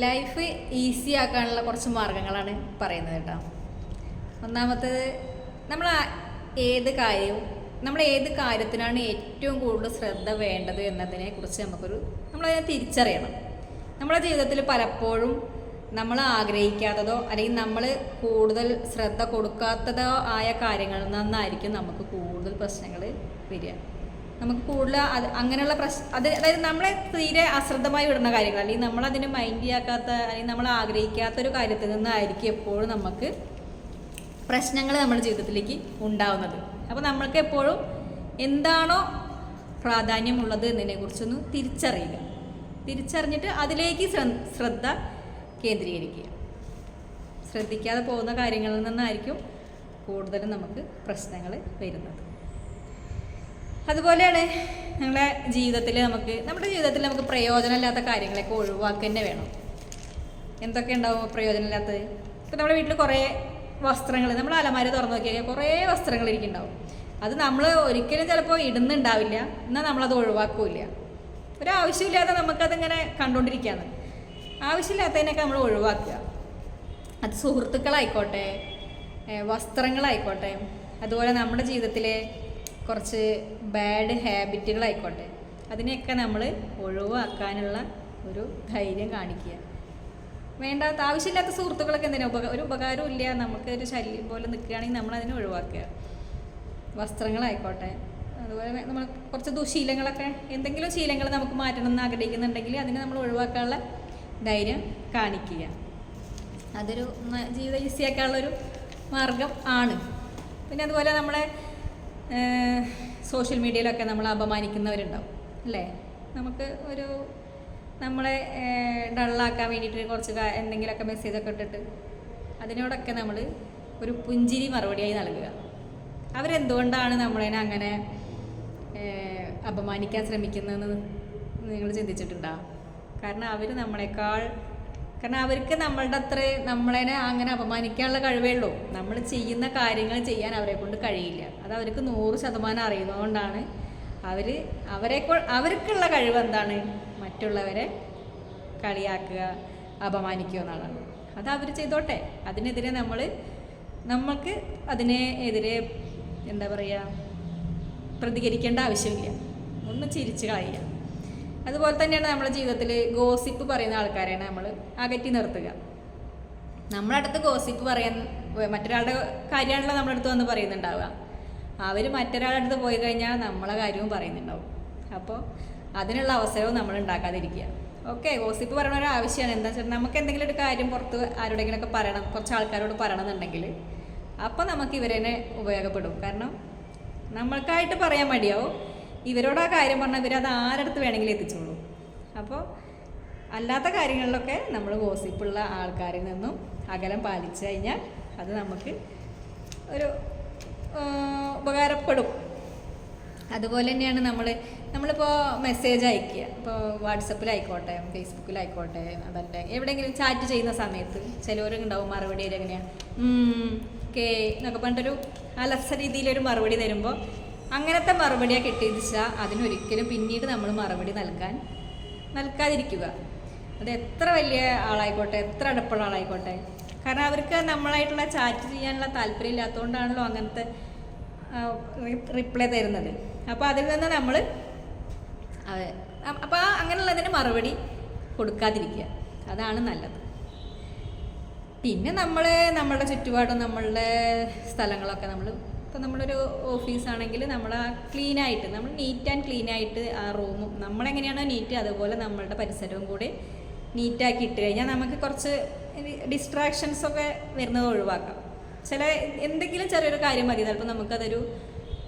Life easy ആക്കാനുള്ള കുറച്ച് മാർഗങ്ങളാണ് പറയുന്നത് കേട്ടോ. ഒന്നാമത്തേത്, നമ്മൾ ഏത് കാര്യത്തിനാണ് ഏറ്റവും കൂടുതൽ ശ്രദ്ധ വേണ്ടത് എന്നതിനെ കുറിച്ച് നമ്മളതിനെ തിരിച്ചറിയണം. നമ്മുടെ ജീവിതത്തിൽ പലപ്പോഴും നമ്മൾ ആഗ്രഹിക്കാത്തതോ അല്ലെങ്കിൽ നമ്മൾ കൂടുതൽ ശ്രദ്ധ കൊടുക്കാത്തതോ ആയ കാര്യങ്ങളിൽ നിന്നായിരിക്കും നമുക്ക് കൂടുതൽ പ്രശ്നങ്ങൾ വരിക. നമുക്ക് കൂടുതൽ അങ്ങനെയുള്ള അതായത് നമ്മളെ തീരെ അശ്രദ്ധമായി വിടുന്ന കാര്യങ്ങൾ, അല്ലെങ്കിൽ നമ്മളതിനെ മൈൻഡ് ചെയ്യാക്കാത്ത അല്ലെങ്കിൽ നമ്മൾ ആഗ്രഹിക്കാത്തൊരു കാര്യത്തിൽ നിന്നായിരിക്കും എപ്പോഴും നമുക്ക് പ്രശ്നങ്ങൾ നമ്മുടെ ജീവിതത്തിലേക്ക് ഉണ്ടാവുന്നത്. അപ്പോൾ നമ്മൾക്ക് എപ്പോഴും എന്താണോ പ്രാധാന്യമുള്ളത് എന്നതിനെക്കുറിച്ചൊന്ന് തിരിച്ചറിഞ്ഞിട്ട് അതിലേക്ക് ശ്രദ്ധ കേന്ദ്രീകരിക്കുക. ശ്രദ്ധിക്കാതെ പോകുന്ന കാര്യങ്ങളിൽ നിന്നായിരിക്കും കൂടുതലും നമുക്ക് പ്രശ്നങ്ങൾ വരുന്നത്. അതുപോലെയാണ് നമ്മുടെ ജീവിതത്തിൽ നമുക്ക് പ്രയോജനമില്ലാത്ത കാര്യങ്ങളൊക്കെ ഒഴിവാക്കുക തന്നെ വേണം. എന്തൊക്കെ ഉണ്ടാവും പ്രയോജനമില്ലാത്തത്? ഇപ്പം നമ്മുടെ വീട്ടിൽ കുറേ വസ്ത്രങ്ങൾ, നമ്മൾ അലമാര തുറന്നു നോക്കിയാൽ കുറേ വസ്ത്രങ്ങൾ ഇരിക്കുന്നുണ്ടാവും. അത് നമ്മൾ ഒരിക്കലും ചിലപ്പോൾ ഇടുന്നുണ്ടാവില്ല, എന്നാൽ നമ്മളത് ഒഴിവാക്കില്ല. ഒരാവശ്യമില്ലാതെ നമുക്കതിങ്ങനെ കണ്ടുകൊണ്ടിരിക്കുകയാണ്. ആവശ്യമില്ലാത്തതിനൊക്കെ നമ്മൾ ഒഴിവാക്കുക. അത് സുഹൃത്തുക്കളായിക്കോട്ടെ, വസ്ത്രങ്ങളായിക്കോട്ടെ, അതുപോലെ നമ്മുടെ ജീവിതത്തിലെ കുറച്ച് ബാഡ് ഹാബിറ്റുകളായിക്കോട്ടെ, അതിനെയൊക്കെ നമ്മൾ ഒഴിവാക്കാനുള്ള ഒരു ധൈര്യം കാണിക്കുക. വേണ്ടാത്ത ആവശ്യമില്ലാത്ത സുഹൃത്തുക്കളൊക്കെ എന്തിനാ ഒരു ഉപകാരവും ഇല്ല, നമുക്ക് ഒരു ശല്യം പോലെ നിൽക്കുകയാണെങ്കിൽ നമ്മളതിനെ ഒഴിവാക്കുക. വസ്ത്രങ്ങളായിക്കോട്ടെ, അതുപോലെ നമ്മൾ കുറച്ച് ദുശീലങ്ങളൊക്കെ, എന്തെങ്കിലും ശീലങ്ങൾ നമുക്ക് മാറ്റണം എന്ന് ആഗ്രഹിക്കുന്നുണ്ടെങ്കിൽ അതിനെ നമ്മൾ ഒഴിവാക്കാനുള്ള ധൈര്യം കാണിക്കുക. അതൊരു ജീവിതം ഈസിയാക്കാനുള്ളൊരു മാർഗം ആണ്. പിന്നെ അതുപോലെ നമ്മളെ സോഷ്യൽ മീഡിയയിലൊക്കെ നമ്മൾ അപമാനിക്കുന്നവരുണ്ടാവും അല്ലേ? നമുക്ക് നമ്മളെ ഡള്ളാക്കാൻ വേണ്ടിയിട്ട് കുറച്ച് എന്തെങ്കിലുമൊക്കെ മെസ്സേജൊക്കെ ഇട്ടിട്ട് അതിനോടൊക്കെ നമ്മൾ ഒരു പുഞ്ചിരി മറുപടിയായി നൽകുക. അവരെന്തുകൊണ്ടാണ് നമ്മളതിനെ അങ്ങനെ അപമാനിക്കാൻ ശ്രമിക്കുന്നതെന്ന് നിങ്ങൾ ചിന്തിച്ചിട്ടുണ്ടോ? കാരണം അവർക്ക് നമ്മളുടെ നമ്മളതിനെ അങ്ങനെ അപമാനിക്കാനുള്ള കഴിവേ ഉള്ളൂ. നമ്മൾ ചെയ്യുന്ന കാര്യങ്ങൾ ചെയ്യാൻ അവരെ കൊണ്ട് കഴിയില്ല. അത് അവർക്ക് 100% അറിയുന്നതുകൊണ്ടാണ് അവർക്കുള്ള കഴിവ് എന്താണ്? മറ്റുള്ളവരെ കളിയാക്കുക, അപമാനിക്കുക എന്നുള്ളതാണ്. അത് അവർ ചെയ്തോട്ടെ. അതിനെതിരെ നമ്മൾക്ക് അതിനെതിരെ എന്താ പറയുക, പ്രതികരിക്കേണ്ട ആവശ്യമില്ല. ഒന്ന് ചിരിച്ച് കളയുക. അതുപോലെ തന്നെയാണ് നമ്മുടെ ജീവിതത്തിൽ ഗോസിപ്പ് പറയുന്ന ആൾക്കാരെയാണ് നമ്മൾ അകറ്റി നിർത്തുക. നമ്മളടുത്ത് ഗോസിപ്പ് പറയാൻ മറ്റൊരാളുടെ കാര്യമാണല്ലോ നമ്മുടെ അടുത്ത് വന്ന് പറയുന്നുണ്ടാവുക. അവർ മറ്റൊരാളുടെ അടുത്ത് പോയി കഴിഞ്ഞാൽ നമ്മളെ കാര്യവും പറയുന്നുണ്ടാവും. അപ്പോൾ അതിനുള്ള അവസരവും നമ്മൾ ഉണ്ടാക്കാതിരിക്കുക. ഓക്കെ, ഗോസിപ്പ് പറയണ ഒരു ആവശ്യമാണ്. എന്താ വെച്ചാൽ നമുക്ക് എന്തെങ്കിലും ഒരു കാര്യം പുറത്ത് ആരോടെങ്കിലുമൊക്കെ പറയണം, കുറച്ച് ആൾക്കാരോട് പറയണമെന്നുണ്ടെങ്കിൽ അപ്പോൾ നമുക്ക് ഇവരെന്നെ ഉപയോഗപ്പെടും. കാരണം നമ്മൾക്കായിട്ട് പറയാൻ മടിയാവും. ഇവരോട് ആ കാര്യം പറഞ്ഞാൽ ഇവരത് ആരടുത്ത് വേണമെങ്കിലും എത്തിച്ചോളൂ. അപ്പോൾ അല്ലാത്ത കാര്യങ്ങളിലൊക്കെ നമ്മൾ ഗോസിപ്പുള്ള ആൾക്കാരിൽ നിന്നും അകലം പാലിച്ചു കഴിഞ്ഞാൽ അത് നമുക്ക് ഒരു ഉപകാരപ്പെടും. അതുപോലെ തന്നെയാണ് നമ്മളിപ്പോൾ മെസ്സേജ് അയക്കുക. ഇപ്പോൾ വാട്സപ്പിലായിക്കോട്ടെ, ഫേസ്ബുക്കിലായിക്കോട്ടെ, അതല്ല എവിടെയെങ്കിലും ചാറ്റ് ചെയ്യുന്ന സമയത്ത് ചിലവരുണ്ടാവും മറുപടി എങ്ങനെയാണ് കേ എന്നൊക്കെ പറഞ്ഞിട്ടൊരു അലസ രീതിയിലൊരു മറുപടി തരുമ്പോൾ അങ്ങനത്തെ മറുപടിയാണ് കിട്ടിയെന്ന് വെച്ചാൽ അതിനൊരിക്കലും പിന്നീട് നമ്മൾ മറുപടി നൽകാതിരിക്കുക. അത് എത്ര വലിയ ആളായിക്കോട്ടെ, എത്ര അടുപ്പുള്ള ആളായിക്കോട്ടെ. കാരണം അവർക്ക് നമ്മളായിട്ടുള്ള ചാറ്റ് ചെയ്യാനുള്ള താല്പര്യം ഇല്ലാത്തതുകൊണ്ടാണല്ലോ അങ്ങനത്തെ റിപ്ലൈ തരുന്നത്. അപ്പോൾ അതിൽ നിന്ന് അപ്പോൾ അങ്ങനെയുള്ളതിന് മറുപടി കൊടുക്കാതിരിക്കുക, അതാണ് നല്ലത്. പിന്നെ നമ്മളുടെ ചുറ്റുപാടും നമ്മളുടെ സ്ഥലങ്ങളൊക്കെ ഇപ്പോൾ നമ്മളൊരു ഓഫീസാണെങ്കിൽ നമ്മൾ ക്ലീനായിട്ട്, നമ്മൾ നീറ്റ് ആൻഡ് ക്ലീനായിട്ട് ആ റൂമും നമ്മളെങ്ങനെയാണോ നീറ്റ് അതുപോലെ നമ്മളുടെ പരിസരവും കൂടി നീറ്റാക്കി ഇട്ട് കഴിഞ്ഞാൽ നമുക്ക് കുറച്ച് ഡിസ്ട്രാക്ഷൻസൊക്കെ വരുന്നത് ഒഴിവാക്കാം. എന്തെങ്കിലും ചെറിയൊരു കാര്യം മതി, ചിലപ്പോൾ നമുക്കതൊരു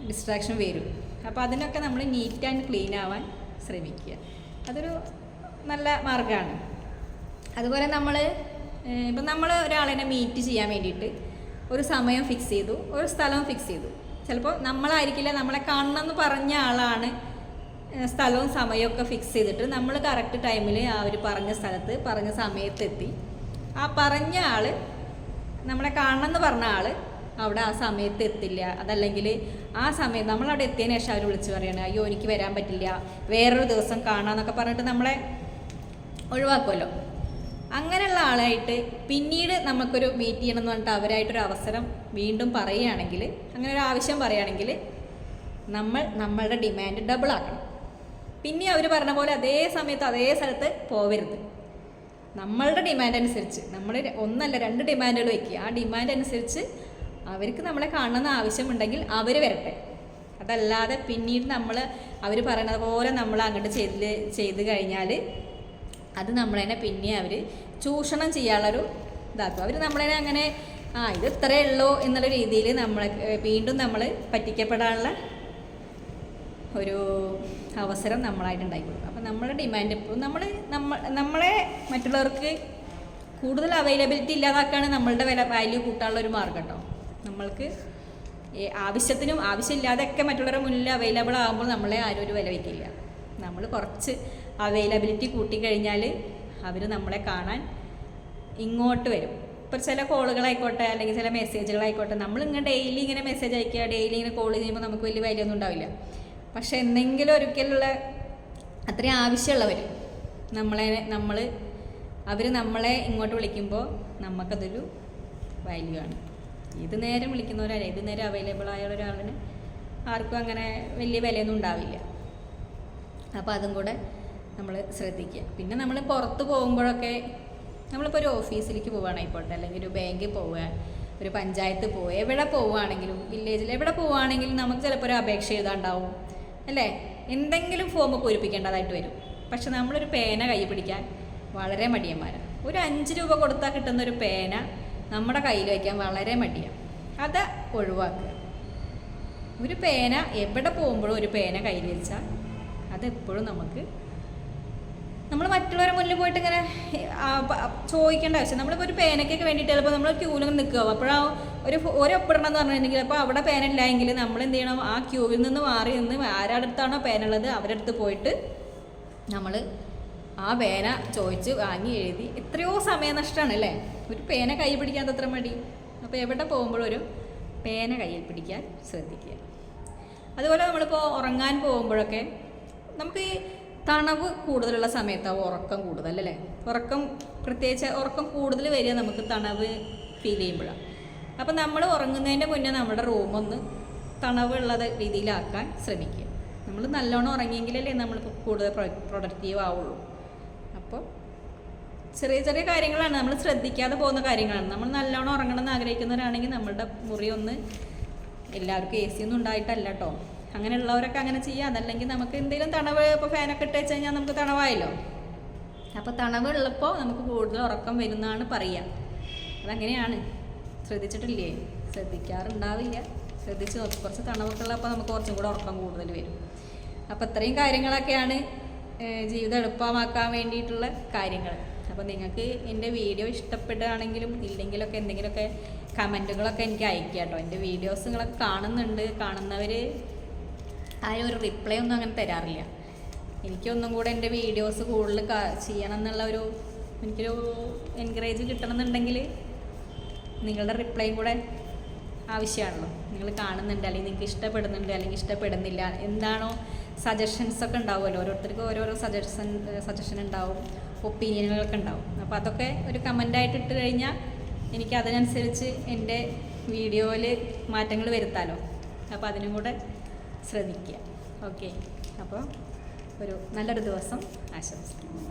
ഡിസ്ട്രാക്ഷൻ വരും. അപ്പോൾ അതിനൊക്കെ നമ്മൾ നീറ്റ് ആൻഡ് ക്ലീൻ ആവാൻ ശ്രമിക്കുക. അതൊരു നല്ല മാർഗ്ഗമാണ്. അതുപോലെ നമ്മൾ ഒരാളെ മീറ്റ് ചെയ്യാൻ വേണ്ടിയിട്ട് ഒരു സമയം ഫിക്സ് ചെയ്തു, ഒരു സ്ഥലവും ഫിക്സ് ചെയ്തു. ചിലപ്പോൾ നമ്മളായിരിക്കില്ല, നമ്മളെ കാണണമെന്ന് പറഞ്ഞ ആളാണ് സ്ഥലവും സമയമൊക്കെ ഫിക്സ് ചെയ്തിട്ട് നമ്മൾ കറക്റ്റ് ടൈമിൽ ആ ഒരു പറഞ്ഞ സ്ഥലത്ത് പറഞ്ഞ സമയത്തെത്തി. ആ പറഞ്ഞ ആൾ, നമ്മളെ കാണണമെന്ന് പറഞ്ഞ ആൾ അവിടെ ആ സമയത്ത് എത്തില്ല. അതല്ലെങ്കിൽ ആ സമയം നമ്മളവിടെ എത്തിയതിന് ശേഷം അവർ വിളിച്ച് പറയണം, അയ്യോ എനിക്ക് വരാൻ പറ്റില്ല, വേറൊരു ദിവസം കാണാമെന്നൊക്കെ പറഞ്ഞിട്ട് നമ്മളെ ഒഴിവാക്കുമല്ലോ. അങ്ങനെയുള്ള ആളായിട്ട് പിന്നീട് നമുക്കൊരു മീറ്റ് ചെയ്യണം എന്ന് പറഞ്ഞിട്ട് അവരായിട്ടൊരു അവസരം വീണ്ടും പറയുകയാണെങ്കിൽ, അങ്ങനെ ഒരു ആവശ്യം പറയുകയാണെങ്കിൽ നമ്മളുടെ ഡിമാൻഡ് ഡബിൾ ആക്കണം. പിന്നെ അവർ പറഞ്ഞ പോലെ അതേ സമയത്ത് അതേ സ്ഥലത്ത് പോവരുത്. നമ്മളുടെ ഡിമാൻഡ് അനുസരിച്ച് നമ്മൾ ഒന്നല്ല 2 ഡിമാൻഡുകൾ വയ്ക്കുക. ആ ഡിമാൻഡ് അനുസരിച്ച് അവർക്ക് നമ്മളെ കാണണമെന്ന് ആവശ്യമുണ്ടെങ്കിൽ അവർ വരട്ടെ. അതല്ലാതെ പിന്നീട് അവർ പറയുന്നത് പോലെ നമ്മൾ അങ്ങോട്ട് ചെയ്ത് കഴിഞ്ഞാൽ അത് നമ്മളതിനെ പിന്നെ അവർ ചൂഷണം ചെയ്യാനുള്ളൊരു ഇതാക്കും. അവർ നമ്മളതിനെ അങ്ങനെ ഇത് ഇത്രയേ ഉള്ളൂ എന്നുള്ള രീതിയിൽ വീണ്ടും നമ്മൾ പറ്റിക്കപ്പെടാനുള്ള ഒരു അവസരം നമ്മളായിട്ട് ഉണ്ടായിക്കൊടുക്കും. അപ്പം നമ്മുടെ ഡിമാൻഡ് എപ്പോഴും നമ്മളെ മറ്റുള്ളവർക്ക് കൂടുതൽ അവൈലബിലിറ്റി ഇല്ലാതാക്കാണ് നമ്മളുടെ വാല്യൂ കൂട്ടാനുള്ള ഒരു മാർഗ്ഗം കേട്ടോ. നമ്മൾക്ക് ആവശ്യത്തിനും ആവശ്യമില്ലാതെയൊക്കെ മറ്റുള്ളവരുടെ മുന്നിൽ അവൈലബിൾ ആകുമ്പോൾ നമ്മളെ ആരും ഒരു വില വയ്ക്കില്ല. നമ്മൾ കുറച്ച് അവൈലബിലിറ്റി കൂട്ടിക്കഴിഞ്ഞാൽ അവർ നമ്മളെ കാണാൻ ഇങ്ങോട്ട് വരും. ഇപ്പോൾ ചില കോളുകളായിക്കോട്ടെ അല്ലെങ്കിൽ ചില മെസ്സേജുകളായിക്കോട്ടെ, നമ്മളിങ്ങനെ ഡെയിലി ഇങ്ങനെ മെസ്സേജ് അയക്കുക, ഡെയിലി ഇങ്ങനെ കോൾ ചെയ്യുമ്പോൾ നമുക്ക് വലിയ വാല്യൂ ഒന്നും ഉണ്ടാവില്ല. പക്ഷെ എന്തെങ്കിലും ഒരിക്കലുള്ള അത്രയും ആവശ്യമുള്ളവർ അവർ നമ്മളെ ഇങ്ങോട്ട് വിളിക്കുമ്പോൾ നമുക്കതൊരു വാല്യൂ ആണ്. ഏത് നേരം വിളിക്കുന്നവരല്ല, ഏത് നേരം അവൈലബിൾ ആയ ഒരാളിന് ആർക്കും അങ്ങനെ വലിയ വിലയൊന്നും ഉണ്ടാവില്ല. അപ്പോൾ അതും കൂടെ നമ്മൾ ശ്രദ്ധിക്കുക. പിന്നെ നമ്മൾ പുറത്ത് പോകുമ്പോഴൊക്കെ, നമ്മളിപ്പോൾ ഒരു ഓഫീസിലേക്ക് പോവുകയാണെങ്കിൽപ്പോട്ടെ, അല്ലെങ്കിൽ ഒരു ബാങ്കിൽ പോവുക, ഒരു പഞ്ചായത്ത് പോവുക, എവിടെ പോവുകയാണെങ്കിലും വില്ലേജിൽ എവിടെ പോവുകയാണെങ്കിലും നമുക്ക് ചിലപ്പോൾ ഒരു അപേക്ഷ എഴുതാണ്ടാവും അല്ലേ, എന്തെങ്കിലും ഫോം പൂരിപ്പിക്കേണ്ടതായിട്ട് വരും. പക്ഷെ നമ്മളൊരു പേന കൈ പിടിക്കാൻ വളരെ മടിയന്മാരാണ്. ഒരു 5 രൂപ കൊടുത്താൽ കിട്ടുന്നൊരു പേന നമ്മുടെ കയ്യിൽ വയ്ക്കാൻ വളരെ മടിയാണ്. അത് ഒഴിവാക്കുക. ഒരു പേന എവിടെ പോകുമ്പോഴും ഒരു പേന കയ്യിൽ വെച്ചാൽ അതെപ്പോഴും നമ്മൾ മറ്റുള്ളവരെ മുന്നിൽ പോയിട്ട് ഇങ്ങനെ ചോദിക്കേണ്ട ആവശ്യം. നമ്മളിപ്പോൾ ഒരു പേനയ്ക്കൊക്കെ വേണ്ടിയിട്ട് ചിലപ്പോൾ നമ്മൾ ക്യൂവിൽ നിൽക്കുക, അപ്പോഴാ ഒരു ഒപ്പിടണം എന്ന് പറഞ്ഞിട്ടുണ്ടെങ്കിൽ അപ്പോൾ അവിടെ പേന ഇല്ല എങ്കിൽ നമ്മൾ എന്ത് ചെയ്യണം, ആ ക്യൂവിൽ നിന്ന് മാറി നിന്ന് ആരുടെ അടുത്താണോ പേന ഉള്ളത് അവരുടെ അടുത്ത് പോയിട്ട് നമ്മൾ ആ പേന ചോദിച്ച് വാങ്ങി എഴുതി. എത്രയോ സമയനഷ്ടമാണ് അല്ലേ ഒരു പേന കൈ പിടിക്കാൻ അത്ര മടി. അപ്പോൾ എവിടെ പോകുമ്പോഴും ഒരു പേന കയ്യിൽ പിടിക്കാൻ ശ്രദ്ധിക്കുക. അതുപോലെ നമ്മളിപ്പോൾ ഉറങ്ങാൻ പോകുമ്പോഴൊക്കെ നമുക്ക് ഈ തണവ് കൂടുതലുള്ള സമയത്താവും ഉറക്കം കൂടുതൽ അല്ലേ. പ്രത്യേകിച്ച് ഉറക്കം കൂടുതൽ വരിക നമുക്ക് തണവ് ഫീൽ ചെയ്യുമ്പോഴാണ്. അപ്പം നമ്മൾ ഉറങ്ങുന്നതിൻ്റെ മുന്നേ നമ്മുടെ റൂമൊന്ന് തണവുള്ളത് രീതിയിലാക്കാൻ ശ്രമിക്കുക. നമ്മൾ നല്ലോണം ഉറങ്ങിയെങ്കിലല്ലേ നമ്മൾ കൂടുതൽ പ്രൊഡക്റ്റീവ് ആവുള്ളൂ. അപ്പോൾ ചെറിയ ചെറിയ കാര്യങ്ങളാണ്, നമ്മൾ ശ്രദ്ധിക്കാതെ പോകുന്ന കാര്യങ്ങളാണ്. നമ്മൾ നല്ലോണം ഉറങ്ങണമെന്ന് ആഗ്രഹിക്കുന്നവരാണെങ്കിൽ നമ്മളുടെ മുറി ഒന്ന്, എല്ലാവർക്കും AC ഒന്നും ഉണ്ടായിട്ടല്ല കേട്ടോ, അങ്ങനെയുള്ളവരൊക്കെ അങ്ങനെ ചെയ്യുക. അതല്ലെങ്കിൽ നമുക്ക് എന്തെങ്കിലും തണവ്, ഇപ്പോൾ ഫാനൊക്കെ ഇട്ട് വെച്ച് കഴിഞ്ഞാൽ നമുക്ക് തണവായല്ലോ. അപ്പോൾ തണവ് ഉള്ളപ്പോൾ നമുക്ക് കൂടുതൽ ഉറക്കം വരുന്നതാണ് പറയുക. അതങ്ങനെയാണ്. ശ്രദ്ധിച്ചിട്ടില്ലേ? ശ്രദ്ധിക്കാറുണ്ടാവില്ല. ശ്രദ്ധിച്ച് നോക്കി. കുറച്ച് തണവൊക്കെ ഉള്ളപ്പോൾ നമുക്ക് കുറച്ചും കൂടെ ഉറക്കം കൂടുതൽ വരും. അപ്പോൾ ഇത്രയും കാര്യങ്ങളൊക്കെയാണ് ജീവിതം എളുപ്പമാക്കാൻ വേണ്ടിയിട്ടുള്ള കാര്യങ്ങൾ. അപ്പോൾ നിങ്ങൾക്ക് എൻ്റെ വീഡിയോ ഇഷ്ടപ്പെടുകയാണെങ്കിലും ഇല്ലെങ്കിലൊക്കെ എന്തെങ്കിലുമൊക്കെ കമൻറ്റുകളൊക്കെ എനിക്ക് അയക്കുക കേട്ടോ. എൻ്റെ വീഡിയോസ് നിങ്ങളൊക്കെ കാണുന്നവർ ആരും ഒരു റിപ്ലൈ ഒന്നും അങ്ങനെ തരാറില്ല. എനിക്കൊന്നും കൂടെ എൻ്റെ വീഡിയോസ് കൂടുതൽ ചെയ്യണം എന്നുള്ള എനിക്കൊരു എൻകറേജ് കിട്ടണമെന്നുണ്ടെങ്കിൽ നിങ്ങളുടെ റിപ്ലൈയും കൂടെ ആവശ്യമാണല്ലോ. നിങ്ങൾ കാണുന്നുണ്ട്, അല്ലെങ്കിൽ നിങ്ങൾക്ക് ഇഷ്ടപ്പെടുന്നുണ്ട്, അല്ലെങ്കിൽ ഇഷ്ടപ്പെടുന്നില്ല, എന്താണോ സജഷൻസൊക്കെ ഉണ്ടാവുമല്ലോ, ഓരോരുത്തർക്കും ഓരോരോ സജഷൻ ഉണ്ടാവും, ഒപ്പീനിയനുകളൊക്കെ ഉണ്ടാവും. അപ്പോൾ അതൊക്കെ ഒരു കമൻ്റായിട്ട് ഇട്ട് കഴിഞ്ഞാൽ എനിക്ക് അതിനനുസരിച്ച് എൻ്റെ വീഡിയോയിൽ മാറ്റങ്ങൾ വരുത്താമല്ലോ. അപ്പോൾ അതിനും കൂടെ ശ്രദ്ധിക്കുക. ഓക്കെ, അപ്പോൾ നല്ലൊരു ദിവസം ആശംസിക്കുന്നു.